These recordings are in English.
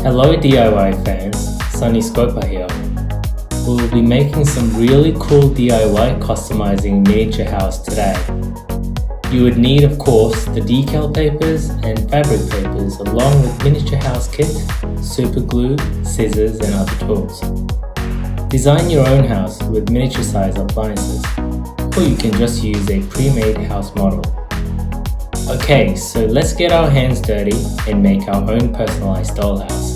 Hello DIY fans, SUNNYSCOPA here. We will be making some really cool DIY customizing miniature house today. You would need of course the decal papers and fabric papers along with miniature house kit, super glue, scissors and other tools. Design your own house with miniature size appliances, or you can just use a pre-made house model. Okay, so let's get our hands dirty and make our own personalized dollhouse.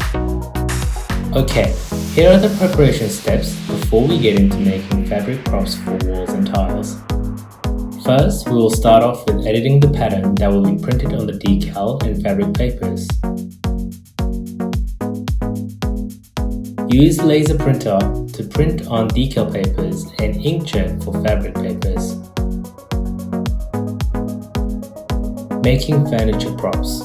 Okay, here are the preparation steps before we get into making fabric props for walls and tiles. First, we will start off with editing the pattern that will be printed on the decal and fabric papers. Use laser printer to print on decal papers and inkjet for fabric papers. Making furniture props.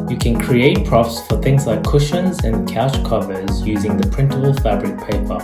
You can create props for things like cushions and couch covers using the printable fabric paper.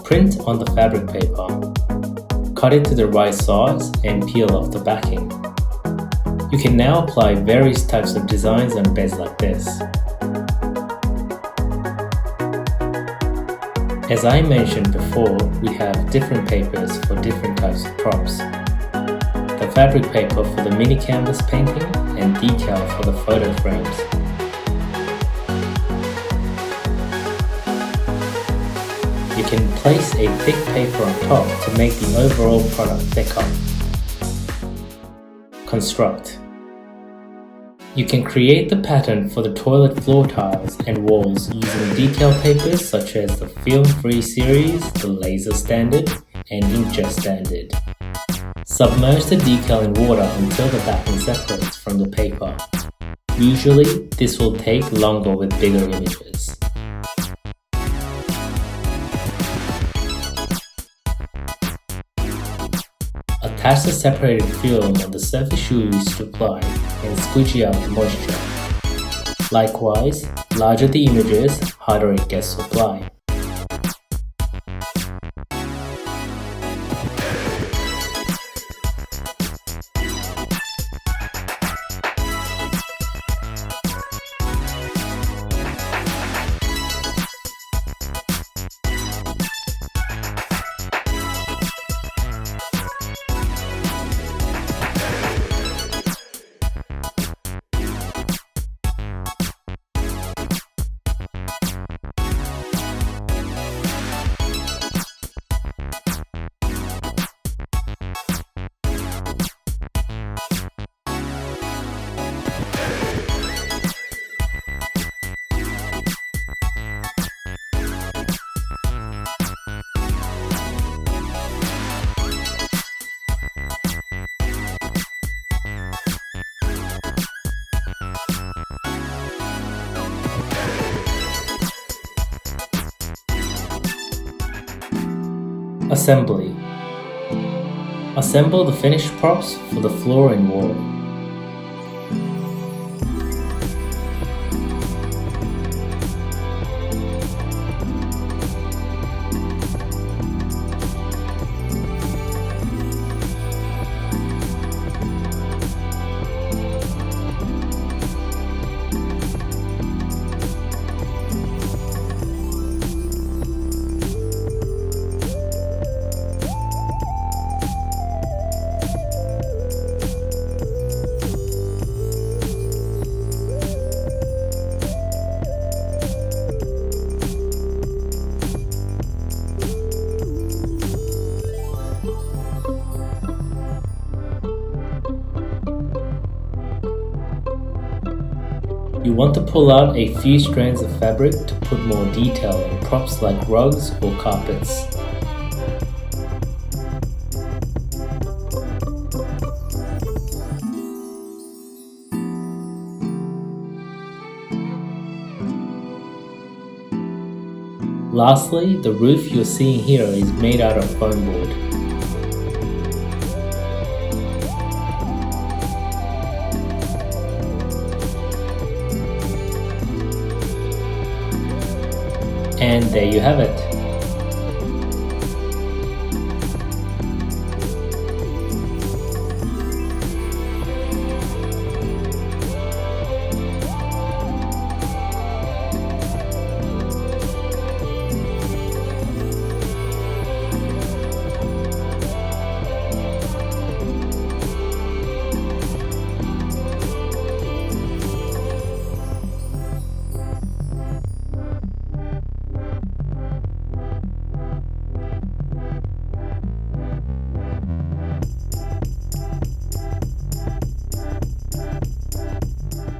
Print on the fabric paper. Cut it to the right size and peel off the backing. You can now apply various types of designs on beds like this. As I mentioned before, we have different papers for different types of props. The fabric paper for the mini canvas painting and decal for the photo frames. You can place a thick paper on top to make the overall product thicker. Construct. You can create the pattern for the toilet floor tiles and walls using decal papers such as the Filmfree series, the Laser Standard, and Inkjet Standard. Submerge the decal in water until the backing separates from the paper. Usually, this will take longer with bigger images. Attach the separated film on the surface you wish to apply and squeegee out the moisture. Likewise, larger the images, harder it gets to apply. Assembly. Assemble the finished props for the floor and wall. You want to pull out a few strands of fabric to put more detail on props like rugs or carpets. Lastly, the roof you're seeing here is made out of foam board. And there you have it.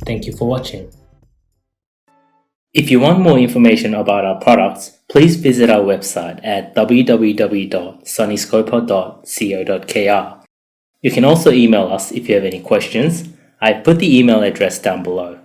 Thank you for watching. If you want more information about our products, please visit our website at www.sunnyscopa.co.kr. You can also email us if you have any questions. I've put the email address down below.